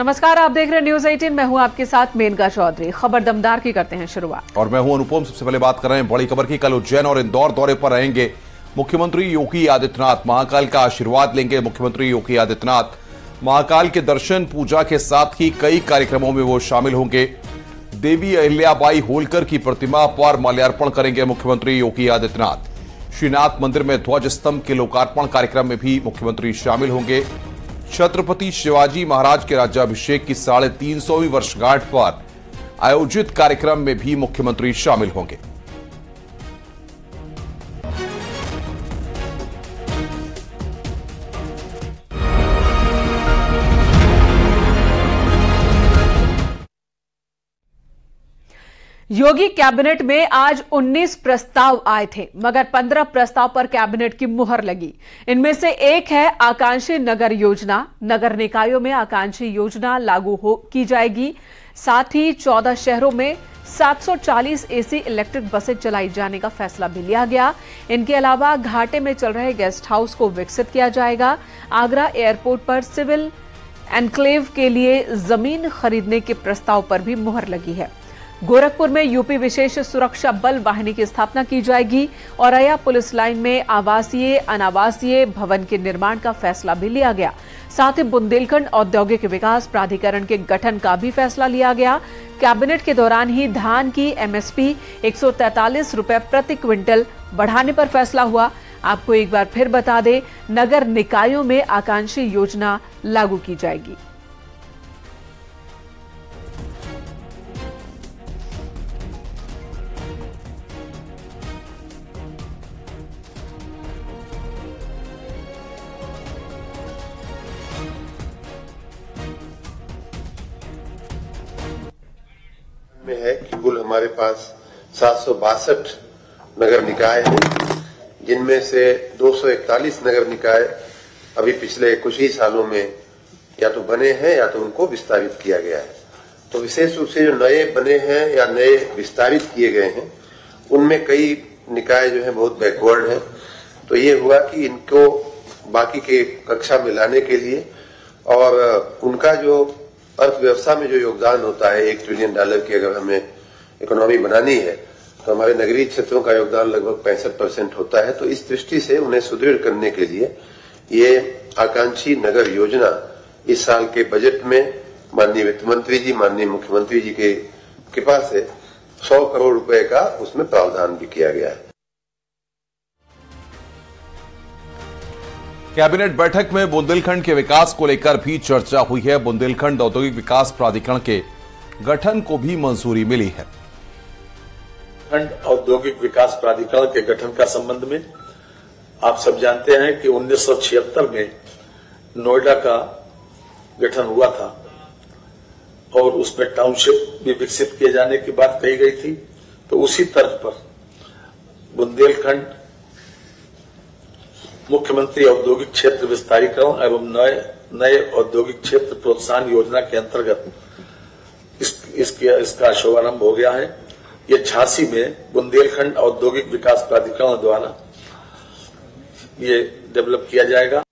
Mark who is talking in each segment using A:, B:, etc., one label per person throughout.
A: नमस्कार, आप देख रहे हैं न्यूज 18। मैं हूं आपके साथ मेनका चौधरी। खबर दमदार की करते हैं शुरुआत।
B: और मैं हूं अनुपम। सबसे पहले बात कर रहे हैं बड़ी खबर की। कल उज्जैन और इंदौर दौरे पर रहेंगे मुख्यमंत्री योगी आदित्यनाथ। महाकाल का आशीर्वाद लेंगे मुख्यमंत्री योगी आदित्यनाथ। महाकाल के दर्शन पूजा के साथ ही कई कार्यक्रमों में वो शामिल होंगे। देवी अहिल्याबाई होलकर की प्रतिमा पर माल्यार्पण करेंगे मुख्यमंत्री योगी आदित्यनाथ। श्रीनाथ मंदिर में ध्वज स्तंभ के लोकार्पण कार्यक्रम में भी मुख्यमंत्री शामिल होंगे। छत्रपति शिवाजी महाराज के राज्याभिषेक की 350वीं वर्षगांठ पर आयोजित कार्यक्रम में भी मुख्यमंत्री शामिल होंगे।
A: योगी कैबिनेट में आज 19 प्रस्ताव आए थे, मगर 15 प्रस्ताव पर कैबिनेट की मुहर लगी। इनमें से एक है आकांक्षी नगर योजना। नगर निकायों में आकांक्षी योजना लागू की जाएगी। साथ ही 14 शहरों में 740 एसी इलेक्ट्रिक बसें चलाई जाने का फैसला भी लिया गया। इनके अलावा घाटे में चल रहे गेस्ट हाउस को विकसित किया जाएगा। आगरा एयरपोर्ट पर सिविल एनक्लेव के लिए जमीन खरीदने के प्रस्ताव पर भी मुहर लगी है। गोरखपुर में यूपी विशेष सुरक्षा बल वाहिनी की स्थापना की जाएगी। औरैया पुलिस लाइन में आवासीय अनावासीय भवन के निर्माण का फैसला भी लिया गया। साथ ही बुंदेलखंड औद्योगिक विकास प्राधिकरण के गठन का भी फैसला लिया गया। कैबिनेट के दौरान ही धान की एमएसपी 143 रुपए प्रति क्विंटल बढ़ाने पर फैसला हुआ। आपको एक बार फिर बता दें, नगर निकायों में आकांक्षी योजना लागू की जाएगी।
C: में है कि कुल हमारे पास 762 नगर निकाय हैं, जिनमें से 241 नगर निकाय अभी पिछले कुछ ही सालों में या तो बने हैं या तो उनको विस्तारित किया गया है। तो विशेष रूप से जो नए बने हैं या नए विस्तारित किए गए हैं, उनमें कई निकाय जो है बहुत बैकवर्ड है। तो ये हुआ कि इनको बाकी के कक्षा में लाने के लिए और उनका जो अर्थव्यवस्था में जो योगदान होता है $1 ट्रिलियन की अगर हमें इकोनॉमी बनानी है, तो हमारे नगरीय क्षेत्रों का योगदान लगभग 65% होता है। तो इस दृष्टि से उन्हें सुदृढ़ करने के लिए ये आकांक्षी नगर योजना इस साल के बजट में माननीय वित्त मंत्री जी, माननीय मुख्यमंत्री जी के कृपा से 100 करोड़ रुपए का उसमें प्रावधान भी किया गया है।
B: कैबिनेट बैठक में बुंदेलखंड के विकास को लेकर भी चर्चा हुई है। बुंदेलखंड औद्योगिक विकास प्राधिकरण के गठन को भी मंजूरी मिली है।
D: औद्योगिक विकास प्राधिकरण के गठन का संबंध में आप सब जानते हैं कि 1976 में नोएडा का गठन हुआ था और उसमें टाउनशिप भी विकसित किए जाने की बात कही गई थी। तो उसी तर्ज पर बुंदेलखंड मुख्यमंत्री औद्योगिक क्षेत्र विस्तारीकरण एवं नए औद्योगिक क्षेत्र प्रोत्साहन योजना के अंतर्गत इसका शुभारंभ हो गया है। ये 86 में बुंदेलखंड औद्योगिक विकास प्राधिकरण द्वारा ये डेवलप किया जाएगा।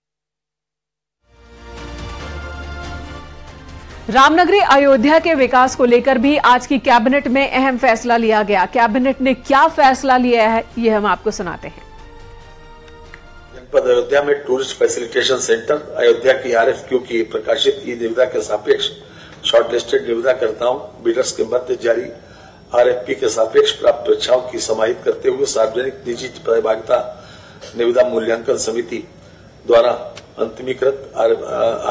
A: रामनगरी अयोध्या के विकास को लेकर भी आज की कैबिनेट में अहम फैसला लिया गया। कैबिनेट ने क्या फैसला लिया है, ये हम आपको सुनाते हैं।
D: जनपद अयोध्या में टूरिस्ट फैसिलिटेशन सेंटर अयोध्या की RFQ की प्रकाशित ई निविदा के सापेक्ष शॉर्टलिस्टेड निविदाकर्ताओं बिडर्स के मध्य जारी RFP के सापेक्ष प्राप्त परीक्षाओं की समाहित करते हुए सार्वजनिक निजी सहभागिता निविदा मूल्यांकन समिति द्वारा अंतिमीकृत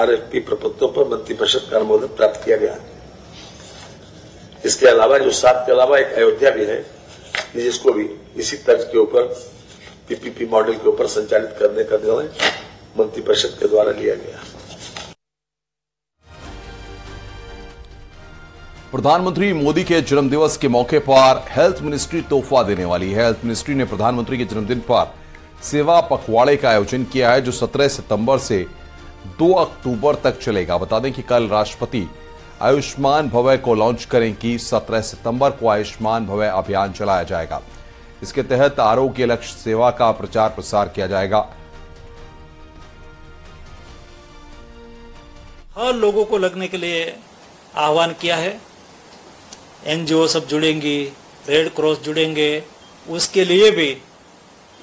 D: RFP प्रपत्रों पर मंत्रिपरिषद का अनुमोदन प्राप्त किया गया। इसके अलावा जो 7 के अलावा एक अयोध्या भी है, जिसको भी इसी तर्ज के ऊपर PPP मॉडल के ऊपर संचालित करने का निर्णय मंत्रिपरिषद के द्वारा लिया गया।
B: प्रधानमंत्री मोदी के जन्मदिवस के मौके पर हेल्थ मिनिस्ट्री तोहफा देने वाली है। हेल्थ मिनिस्ट्री ने प्रधानमंत्री के जन्मदिन पर सेवा पखवाड़े का आयोजन किया है, जो 17 सितंबर से 2 अक्टूबर तक चलेगा। बता दें कि कल राष्ट्रपति आयुष्मान भवय को लॉन्च करेंगी। 17 सितंबर को आयुष्मान भवय अभियान चलाया जाएगा। इसके तहत आरोग्य लक्ष्य सेवा का प्रचार प्रसार किया जाएगा।
E: हर लोगों को लगने के लिए आह्वान किया है। एनजीओ सब जुड़ेंगी, रेड क्रॉस जुड़ेंगे, उसके लिए भी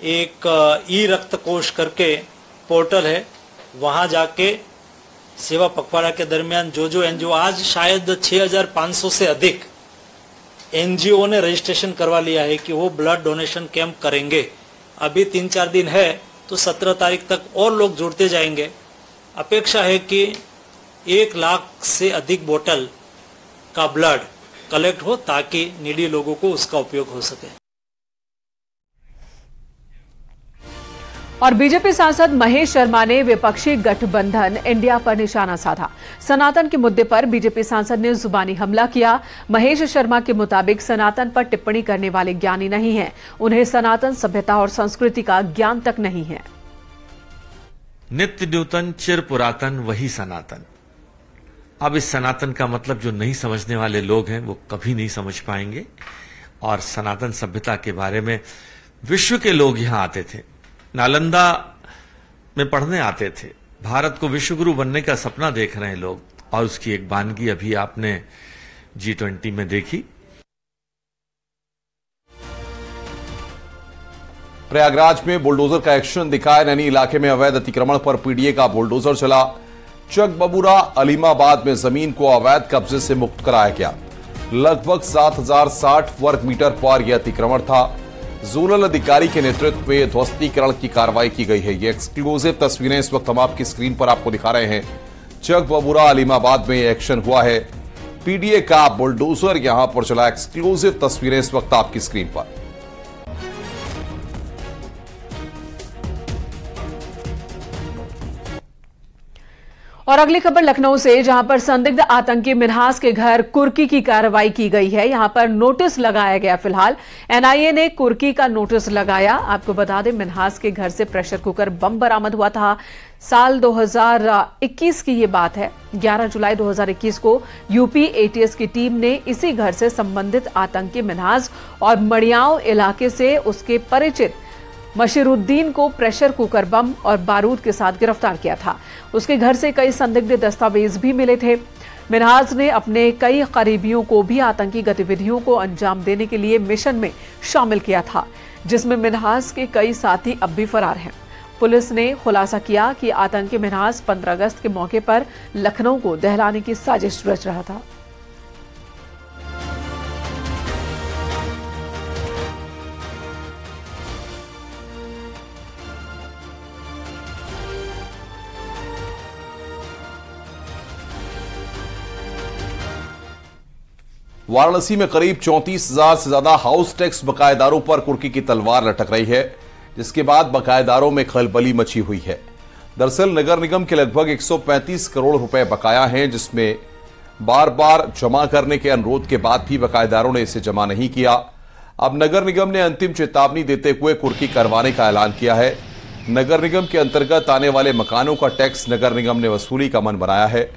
E: एक ई रक्त कोष करके पोर्टल है, वहां जाके सेवा पखवाड़ा के दरमियान जो एनजीओ, आज शायद 6500 से अधिक एनजीओ ने रजिस्ट्रेशन करवा लिया है कि वो ब्लड डोनेशन कैंप करेंगे। अभी 3-4 दिन है तो 17 तारीख तक और लोग जुड़ते जाएंगे। अपेक्षा है कि 1 लाख से अधिक बोतल का ब्लड कलेक्ट हो ताकि नीडी लोगों को उसका उपयोग हो सके।
A: और बीजेपी सांसद महेश शर्मा ने विपक्षी गठबंधन इंडिया पर निशाना साधा। सनातन के मुद्दे पर बीजेपी सांसद ने जुबानी हमला किया। महेश शर्मा के मुताबिक सनातन पर टिप्पणी करने वाले ज्ञानी नहीं हैं, उन्हें सनातन सभ्यता और संस्कृति का ज्ञान तक नहीं है।
F: नित्य नूतन चिर पुरातन वही सनातन। अब इस सनातन का मतलब जो नहीं समझने वाले लोग हैं वो कभी नहीं समझ पाएंगे। और सनातन सभ्यता के बारे में विश्व के लोग यहां आते थे, नालंदा में पढ़ने आते थे, भारत को विश्वगुरु बनने का सपना देख रहे हैं लोग। और उसकी एक वानगी अभी आपने G20 में देखी।
B: प्रयागराज में बुलडोजर का एक्शन दिखाया। नैनी इलाके में अवैध अतिक्रमण पर पीडीए का बुलडोजर चला। चक बबूरा अलीमाबाद में जमीन को अवैध कब्जे से मुक्त कराया गया। लगभग 7060 वर्ग मीटर पर यह अतिक्रमण था। जोनल अधिकारी के नेतृत्व में ध्वस्तीकरण की कार्रवाई की गई है। ये एक्सक्लूसिव तस्वीरें इस वक्त हम आपकी स्क्रीन पर आपको दिखा रहे हैं। चक बबूरा अलीमाबाद में यह एक्शन हुआ है। पीडीए का बुलडोजर यहां पर चला। एक्सक्लूसिव तस्वीरें इस वक्त आपकी स्क्रीन पर।
A: और अगली खबर लखनऊ से, जहां पर संदिग्ध आतंकी मिन्हास के घर कुर्की की कार्रवाई की गई है। यहां पर नोटिस लगाया गया। फिलहाल एनआईए ने कुर्की का नोटिस लगाया। आपको बता दें, मिन्हास के घर से प्रेशर कुकर बम बरामद हुआ था। साल 2021 की ये बात है। 11 जुलाई 2021 को यूपी एटीएस की टीम ने इसी घर से संबंधित आतंकी मिन्हास और मड़ियाव इलाके से उसके परिचित मशीरुद्दीन को प्रेशर कुकर बम और बारूद के साथ गिरफ्तार किया था। उसके घर से कई संदिग्ध दस्तावेज भी मिले थे। मिन्हास ने अपने कई करीबियों को भी आतंकी गतिविधियों को अंजाम देने के लिए मिशन में शामिल किया था, जिसमें मिन्हास के कई साथी अब भी फरार हैं। पुलिस ने खुलासा किया कि आतंकी मिन्हास 15 अगस्त के मौके पर लखनऊ को दहलाने की साजिश रच रहा था।
B: वाराणसी में करीब 34,000 से ज्यादा हाउस टैक्स बकायेदारों पर कुर्की की तलवार लटक रही है, जिसके बाद बकायेदारों में खलबली मची हुई है। दरअसल नगर निगम के लगभग 135 करोड़ रुपए बकाया हैं, जिसमें बार बार जमा करने के अनुरोध के बाद भी बकायेदारों ने इसे जमा नहीं किया। अब नगर निगम ने अंतिम चेतावनी देते हुए कुर्की करवाने का ऐलान किया है। नगर निगम के अंतर्गत आने वाले मकानों का टैक्स नगर निगम ने वसूली का मन बनाया है,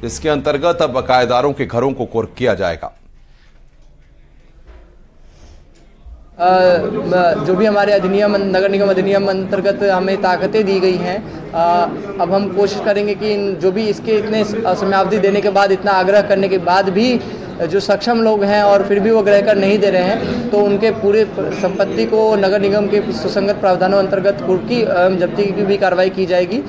B: जिसके अंतर्गत अब बकायेदारों के घरों को कुर्क किया जाएगा।
G: जो भी हमारे अधिनियम, नगर निगम अधिनियम अंतर्गत हमें ताकतें दी गई हैं, अब हम कोशिश करेंगे कि जो भी इसके इतने समयावधि देने के बाद, इतना आग्रह करने के बाद भी जो सक्षम लोग हैं और फिर भी वो ग्रह कर नहीं दे रहे हैं, तो उनके पूरे संपत्ति को नगर निगम के सुसंगत प्रावधानों अंतर्गत कुर्की जब्ती की भी कार्रवाई की जाएगी।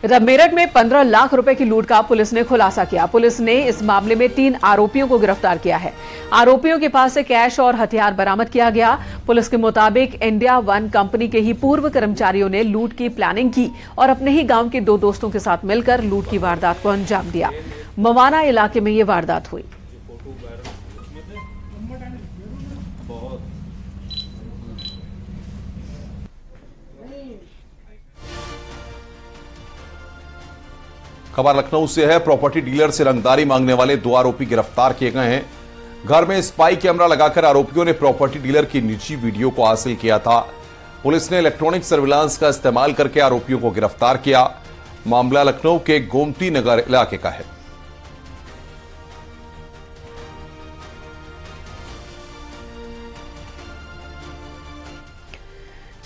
A: इधर मेरठ में 15 लाख रुपए की लूट का पुलिस ने खुलासा किया। पुलिस ने इस मामले में 3 आरोपियों को गिरफ्तार किया है। आरोपियों के पास से कैश और हथियार बरामद किया गया। पुलिस के मुताबिक इंडिया वन कंपनी के ही पूर्व कर्मचारियों ने लूट की प्लानिंग की और अपने ही गांव के 2 दोस्तों के साथ मिलकर लूट की वारदात को अंजाम दिया। मवाना इलाके में यह वारदात हुई।
B: खबर लखनऊ से है। प्रॉपर्टी डीलर से रंगदारी मांगने वाले 2 आरोपी गिरफ्तार किए गए हैं। घर में स्पाई कैमरा लगाकर आरोपियों ने प्रॉपर्टी डीलर की निजी वीडियो को हासिल किया था। पुलिस ने इलेक्ट्रॉनिक सर्विलांस का इस्तेमाल करके आरोपियों को गिरफ्तार किया। मामला लखनऊ के गोमती नगर इलाके का है।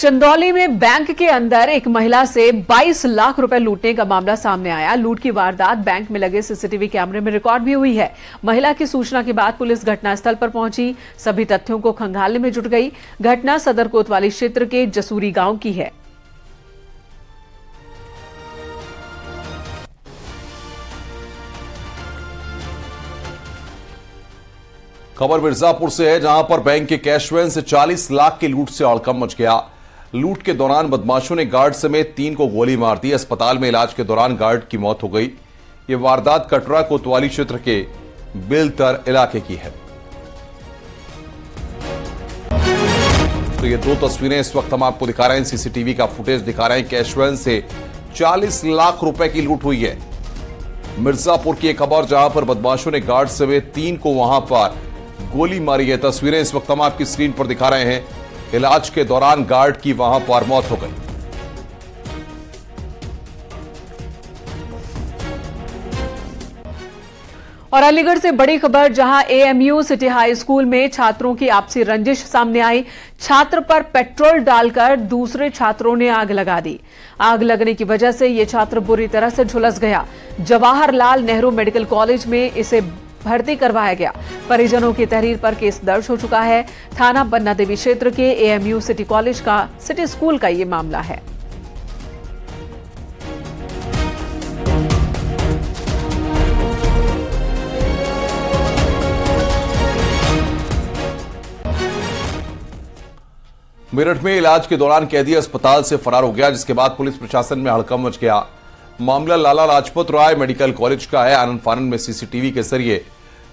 A: चंदौली में बैंक के अंदर एक महिला से 22 लाख रुपए लूटने का मामला सामने आया। लूट की वारदात बैंक में लगे सीसीटीवी कैमरे में रिकॉर्ड भी हुई है। महिला की सूचना के बाद पुलिस घटनास्थल पर पहुंची, सभी तथ्यों को खंगालने में जुट गई। घटना सदर कोतवाली क्षेत्र के जसूरी गांव की है।
B: खबर मिर्जापुर से है, जहां पर बैंक के कैश वैन से 40 लाख की लूट से हड़कंप मच गया। लूट के दौरान बदमाशों ने गार्ड समेत 3 को गोली मार दी। अस्पताल में इलाज के दौरान गार्ड की मौत हो गई। यह वारदात कटरा कोतवाली क्षेत्र के बिलतर इलाके की है। तो ये 2 तस्वीरें इस वक्त हम आपको दिखा रहे हैं, सीसीटीवी का फुटेज दिखा रहे हैं। कैश वैन से 40 लाख रुपए की लूट हुई है। मिर्जापुर की एक खबर, जहां पर बदमाशों ने गार्ड समेत 3 को वहां पर गोली मारी है। तस्वीरें इस वक्त हम आपकी स्क्रीन पर दिखा रहे हैं। इलाज के दौरान गार्ड की वहां पर मौत हो गई।
A: और अलीगढ़ से बड़ी खबर, जहां एएमयू सिटी हाई स्कूल में छात्रों की आपसी रंजिश सामने आई। छात्र पर पेट्रोल डालकर दूसरे छात्रों ने आग लगा दी। आग लगने की वजह से यह छात्र बुरी तरह से झुलस गया। जवाहरलाल नेहरू मेडिकल कॉलेज में इसे भर्ती करवाया गया। परिजनों की तहरीर पर केस दर्ज हो चुका है। थाना बन्ना देवी क्षेत्र के एएमयू सिटी कॉलेज का सिटी स्कूल का यह मामला है।
B: मेरठ में इलाज के दौरान कैदी अस्पताल से फरार हो गया, जिसके बाद पुलिस प्रशासन में हड़कंप मच गया। मामला लाला लाजपत राय मेडिकल कॉलेज का है। आनंद फानन में सीसीटीवी के जरिए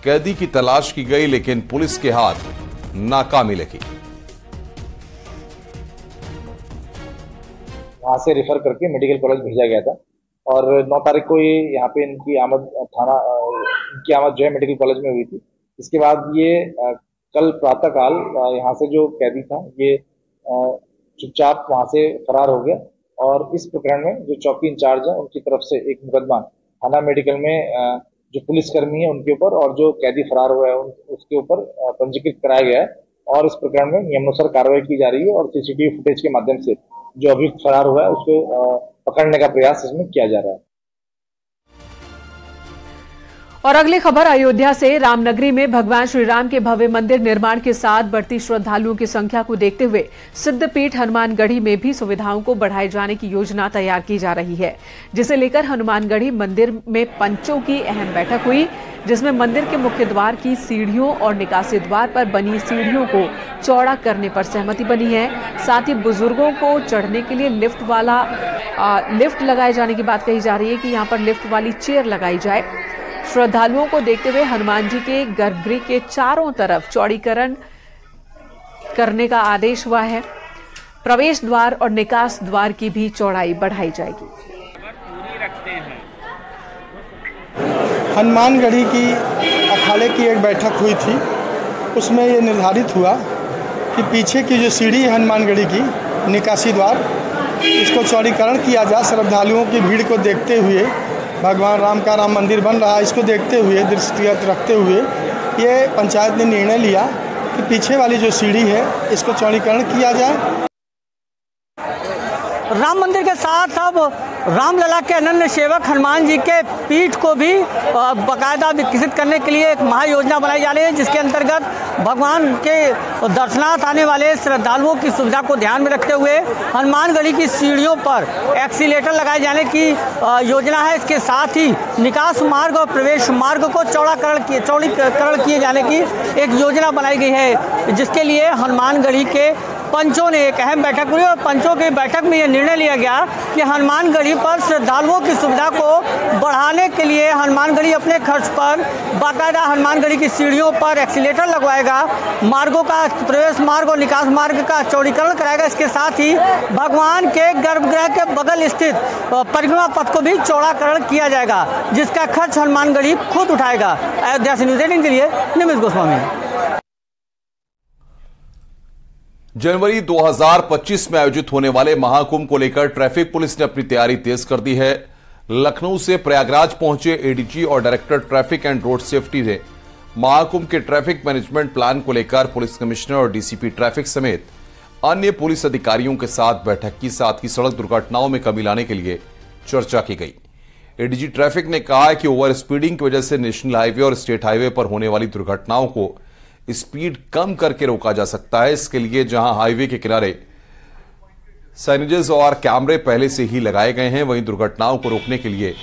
B: कैदी की तलाश की गई, लेकिन पुलिस के हाथ नाकामी लगी।
H: वहां से रेफर करके मेडिकल कॉलेज भेजा गया था और 9 तारीख को ये यहाँ पे इनकी आमद जो है मेडिकल कॉलेज में हुई थी। इसके बाद ये कल प्रातःकाल यहाँ से जो कैदी था ये चुपचाप वहां से फरार हो गया और इस प्रकरण में जो चौकी इंचार्ज है उनकी तरफ से एक मुकदमा थाना मेडिकल में जो पुलिसकर्मी है उनके ऊपर और जो कैदी फरार हुआ है उसके ऊपर पंजीकृत कराया गया है और इस प्रकरण में नियमानुसार कार्रवाई की जा रही है और सीसीटीवी फुटेज के माध्यम से जो अभियुक्त फरार हुआ है उसको पकड़ने का प्रयास इसमें किया जा रहा है।
A: और अगली खबर अयोध्या से। रामनगरी में भगवान श्री राम के भव्य मंदिर निर्माण के साथ बढ़ती श्रद्धालुओं की संख्या को देखते हुए सिद्धपीठ हनुमानगढ़ी में भी सुविधाओं को बढ़ाए जाने की योजना तैयार की जा रही है, जिसे लेकर हनुमानगढ़ी मंदिर में पंचों की अहम बैठक हुई, जिसमें मंदिर के मुख्य द्वार की सीढ़ियों और निकासी द्वार पर बनी सीढ़ियों को चौड़ा करने पर सहमति बनी है। साथ ही बुजुर्गों को चढ़ने के लिए लिफ्ट लगाए जाने की बात कही जा रही है कि यहाँ पर लिफ्ट वाली चेयर लगाई जाए। श्रद्धालुओं को देखते हुए हनुमान जी के गर्भगृह के चारों तरफ चौड़ीकरण करने का आदेश हुआ है। प्रवेश द्वार और निकास द्वार की भी चौड़ाई बढ़ाई जाएगी।
I: हनुमानगढ़ी की अखाड़े की एक बैठक हुई थी, उसमें ये निर्धारित हुआ कि पीछे की जो सीढ़ी है हनुमानगढ़ी की निकासी द्वार, इसको चौड़ीकरण किया जाए। श्रद्धालुओं की भीड़ को देखते हुए, भगवान राम का राम मंदिर बन रहा है, इसको देखते हुए, दृष्टिगत रखते हुए ये पंचायत ने निर्णय लिया कि पीछे वाली जो सीढ़ी है इसको चौड़ीकरण किया जाए।
J: राम मंदिर के साथ अब रामलला के अनन्य सेवक हनुमान जी के पीठ को भी बाकायदा विकसित करने के लिए एक महायोजना बनाई जा रही है, जिसके अंतर्गत भगवान के दर्शनार्थ आने वाले श्रद्धालुओं की सुविधा को ध्यान में रखते हुए हनुमानगढ़ी की सीढ़ियों पर एक्सीलेटर लगाए जाने की योजना है। इसके साथ ही निकास मार्ग और प्रवेश मार्ग को चौड़ीकरण किए जाने की एक योजना बनाई गई है, जिसके लिए हनुमानगढ़ी के पंचों ने एक अहम बैठक हुई और पंचों की बैठक में यह निर्णय लिया गया कि हनुमानगढ़ी पर श्रद्धालुओं की सुविधा को बढ़ाने के लिए हनुमानगढ़ी अपने खर्च पर बाकायदा हनुमानगढ़ी की सीढ़ियों पर एक्सीलेटर लगवाएगा, मार्गों का प्रवेश मार्ग और निकास मार्ग का चौड़ीकरण कराएगा। इसके साथ ही भगवान के गर्भगृह के बगल स्थित परिक्रमा पथ को भी चौड़ाकरण किया जाएगा, जिसका खर्च हनुमानगढ़ी खुद उठाएगा। अयोध्या से न्यूज़ 18 के लिए निमित गोस्वामी।
B: जनवरी 2025 में आयोजित होने वाले महाकुंभ को लेकर ट्रैफिक पुलिस ने अपनी तैयारी तेज कर दी है। लखनऊ से प्रयागराज पहुंचे एडीजी और director traffic and road safety ने महाकुंभ के ट्रैफिक मैनेजमेंट प्लान को लेकर पुलिस कमिश्नर और डीसीपी ट्रैफिक समेत अन्य पुलिस अधिकारियों के साथ बैठक की, साथ ही सड़क दुर्घटनाओं में कमी लाने के लिए चर्चा की गई। एडीजी ट्रैफिक ने कहा है कि ओवर स्पीडिंग की वजह से नेशनल हाईवे और स्टेट हाईवे पर होने वाली दुर्घटनाओं को स्पीड कम करके रोका जा सकता है। इसके लिए जहां हाईवे के किनारे साइनेजेस और कैमरे पहले से ही लगाए गए हैं, वहीं दुर्घटनाओं को रोकने के लिए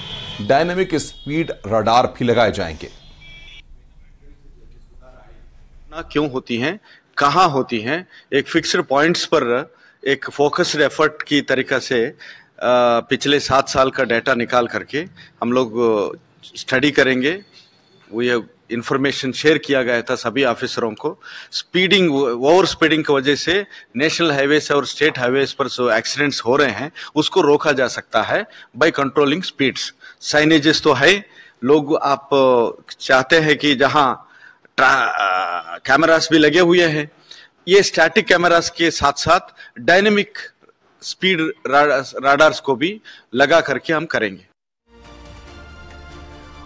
B: डायनेमिक स्पीड रडार भी लगाए जाएंगे।
K: क्यों होती हैं, कहां होती हैं, एक फिक्स्ड पॉइंट्स पर एक फोकस्ड एफर्ट की तरीका से पिछले 7 साल का डाटा निकाल करके हम लोग स्टडी करेंगे। वो ये इंफॉर्मेशन शेयर किया गया था सभी ऑफिसरों को। स्पीडिंग, ओवर स्पीडिंग की वजह से नेशनल हाईवेज और स्टेट हाईवेज पर जो एक्सीडेंट्स हो रहे हैं उसको रोका जा सकता है बाय कंट्रोलिंग स्पीड्स। साइनेजेस तो है, लोग आप चाहते हैं कि जहां कैमरास भी लगे हुए हैं, ये स्टैटिक कैमरास के साथ साथ डायनेमिक स्पीड राडार्स को भी लगा करके हम करेंगे।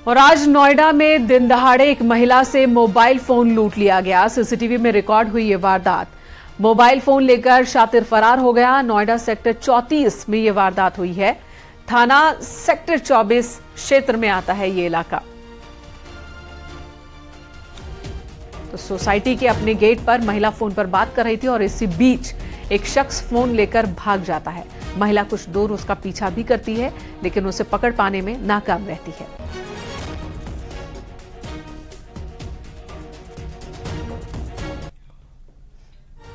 A: और आज नोएडा में दिन दहाड़े एक महिला से मोबाइल फोन लूट लिया गया। सीसीटीवी में रिकॉर्ड हुई ये वारदात। मोबाइल फोन लेकर शातिर फरार हो गया। नोएडा सेक्टर 34 में ये वारदात हुई है। थाना सेक्टर 24 क्षेत्र में आता है ये इलाका। तो सोसाइटी के अपने गेट पर महिला फोन पर बात कर रही थी और इसी बीच एक शख्स फोन लेकर भाग जाता है। महिला कुछ दूर उसका पीछा भी करती है, लेकिन उसे पकड़ पाने में नाकाम रहती है।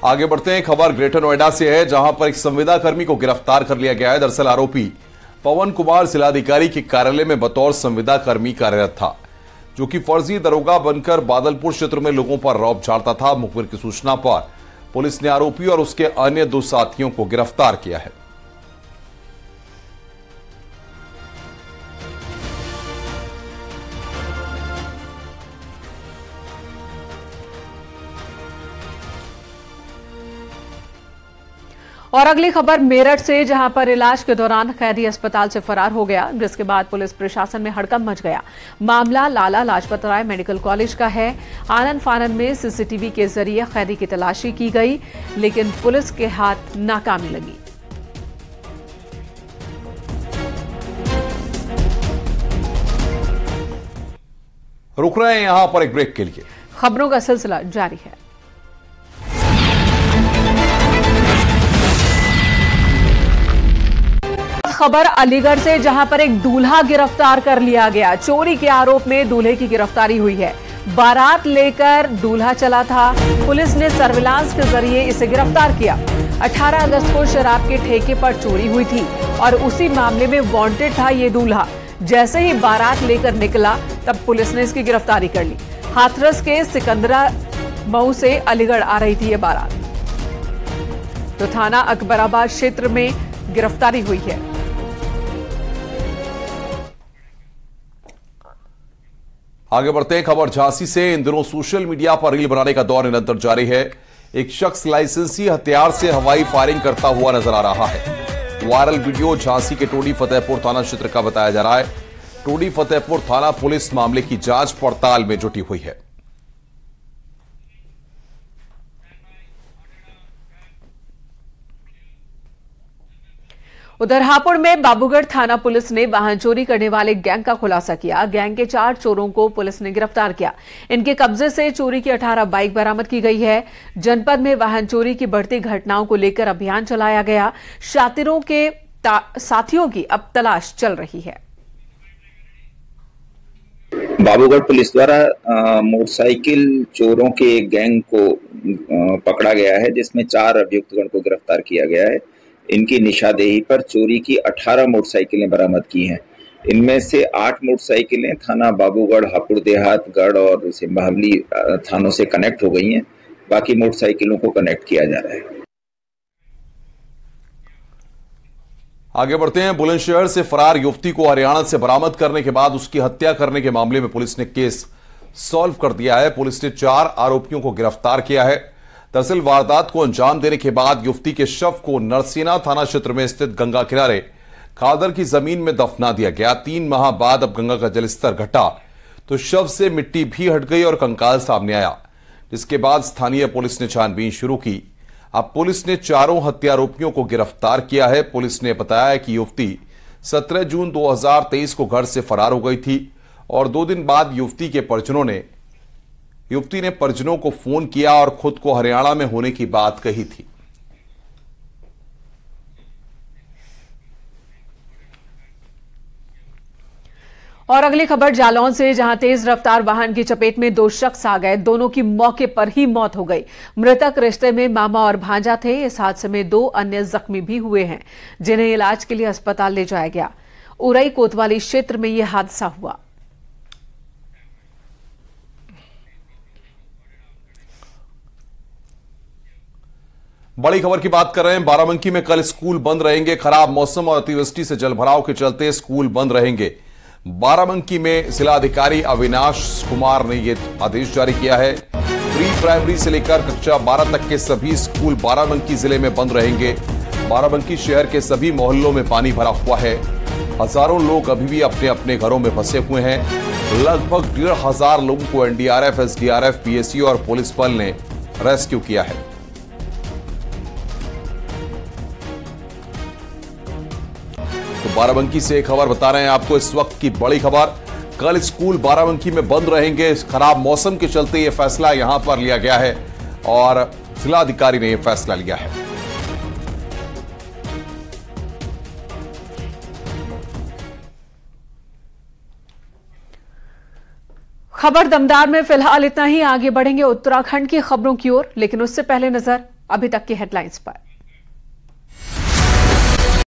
B: आगे बढ़ते हैं, खबर ग्रेटर नोएडा से है, जहां पर एक संविदा कर्मी को गिरफ्तार कर लिया गया है। दरअसल आरोपी पवन कुमार जिलाधिकारी के कार्यालय में बतौर संविदा कर्मी कार्यरत था, जो कि फर्जी दरोगा बनकर बादलपुर क्षेत्र में लोगों पर रौब झाड़ता था। मुखबिर की सूचना पर पुलिस ने आरोपी और उसके अन्य 2 साथियों को गिरफ्तार किया है।
A: और अगली खबर मेरठ से, जहां पर इलाज के दौरान कैदी अस्पताल से फरार हो गया, जिसके बाद पुलिस प्रशासन में हड़कंप मच गया। मामला लाला लाजपत राय मेडिकल कॉलेज का है। आनन फानन में सीसीटीवी के जरिए कैदी की तलाशी की गई, लेकिन पुलिस के हाथ नाकामी लगी।
B: रुक रहे हैं यहां पर एक ब्रेक के लिए।
A: खबरों का सिलसिला जारी है। खबर अलीगढ़ से, जहां पर एक दूल्हा गिरफ्तार कर लिया गया। चोरी के आरोप में दूल्हे की गिरफ्तारी हुई है। बारात लेकर दूल्हा चला था। पुलिस ने सर्विलांस के जरिए इसे गिरफ्तार किया। 18 अगस्त को शराब के ठेके पर चोरी हुई थी और उसी मामले में वांटेड था ये दूल्हा। जैसे ही बारात लेकर निकला, तब पुलिस ने इसकी गिरफ्तारी कर ली। हाथरस के सिकंदरा मऊ से अलीगढ़ आ रही थी ये बारात, तो थाना अकबराबाद क्षेत्र में गिरफ्तारी हुई है।
B: आगे बढ़ते हैं, खबर झांसी से। इन दिनों सोशल मीडिया पर रील बनाने का दौर निरंतर जारी है। एक शख्स लाइसेंसी हथियार से हवाई फायरिंग करता हुआ नजर आ रहा है। वायरल वीडियो झांसी के टोडी फतेहपुर थाना क्षेत्र का बताया जा रहा है। टोडी फतेहपुर थाना पुलिस मामले की जांच पड़ताल में जुटी हुई है।
A: उधर हापुड़ में बाबूगढ़ थाना पुलिस ने वाहन चोरी करने वाले गैंग का खुलासा किया। गैंग के 4 चोरों को पुलिस ने गिरफ्तार किया। इनके कब्जे से चोरी की 18 बाइक बरामद की गई है। जनपद में वाहन चोरी की बढ़ती घटनाओं को लेकर अभियान चलाया गया। शातिरों के साथियों की अब तलाश चल रही है।
L: बाबूगढ़ पुलिस द्वारा मोटरसाइकिल चोरों के एक गैंग को पकड़ा गया है, जिसमें 4 अभियुक्तगण को गिरफ्तार किया गया है। इनकी निशादेही पर चोरी की 18 मोटरसाइकिलें बरामद की हैं। इनमें से 8 मोटरसाइकिलें थाना बाबूगढ़, हापुड़ देहात, गढ़ और सिंभावली थानों से कनेक्ट हो गई हैं। बाकी मोटरसाइकिलों को कनेक्ट किया जा रहा है।
B: आगे बढ़ते हैं, बुलंदशहर से फरार युवती को हरियाणा से बरामद करने के बाद उसकी हत्या करने के मामले में पुलिस ने केस सॉल्व कर दिया है। पुलिस ने 4 आरोपियों को गिरफ्तार किया है। दरअसल वारदात को अंजाम देने के बाद युवती के शव को नरसेना थाना क्षेत्र में स्थित गंगा किनारे खादर की जमीन में दफना दिया गया। 3 माह बाद अब गंगा का जलस्तर घटा तो शव से मिट्टी भी हट गई और कंकाल सामने आया, जिसके बाद स्थानीय पुलिस ने छानबीन शुरू की। अब पुलिस ने चारों हत्यारोपियों को गिरफ्तार किया है। पुलिस ने बताया कि युवती 17 जून 2023 को घर से फरार हो गई थी और 2 दिन बाद युवती ने परिजनों को फोन किया और खुद को हरियाणा में होने की बात कही थी।
A: और अगली खबर जालौन से, जहां तेज रफ्तार वाहन की चपेट में 2 शख्स आ गए। दोनों की मौके पर ही मौत हो गई। मृतक रिश्ते में मामा और भांजा थे। इस हादसे में 2 अन्य जख्मी भी हुए हैं, जिन्हें इलाज के लिए अस्पताल ले जाया गया। उरई कोतवाली क्षेत्र में यह हादसा हुआ।
B: बड़ी खबर की बात कर रहे हैं। बाराबंकी में कल स्कूल बंद रहेंगे। खराब मौसम और अतिवृष्टि से जलभराव के चलते स्कूल बंद रहेंगे। बाराबंकी में जिलाधिकारी अविनाश कुमार ने यह आदेश जारी किया है। प्री प्राइमरी से लेकर कक्षा 12 तक के सभी स्कूल बाराबंकी जिले में बंद रहेंगे। बाराबंकी शहर के सभी मोहल्लों में पानी भरा हुआ है। हजारों लोग अभी भी अपने अपने घरों में फंसे हुए हैं। लगभग 1,500 लोगों को एनडीआरएफ, एसडीआरएफ, पीएसयू और पुलिस बल ने रेस्क्यू किया है। बाराबंकी से एक खबर बता रहे हैं आपको, इस वक्त की बड़ी खबर। कल स्कूल बाराबंकी में बंद रहेंगे। खराब मौसम के चलते यह फैसला यहां पर लिया गया है और जिलाधिकारी ने यह फैसला लिया है।
A: खबर दमदार में फिलहाल इतना ही। आगे बढ़ेंगे उत्तराखंड की खबरों की ओर, लेकिन उससे पहले नजर अभी तक की हेडलाइंस पर।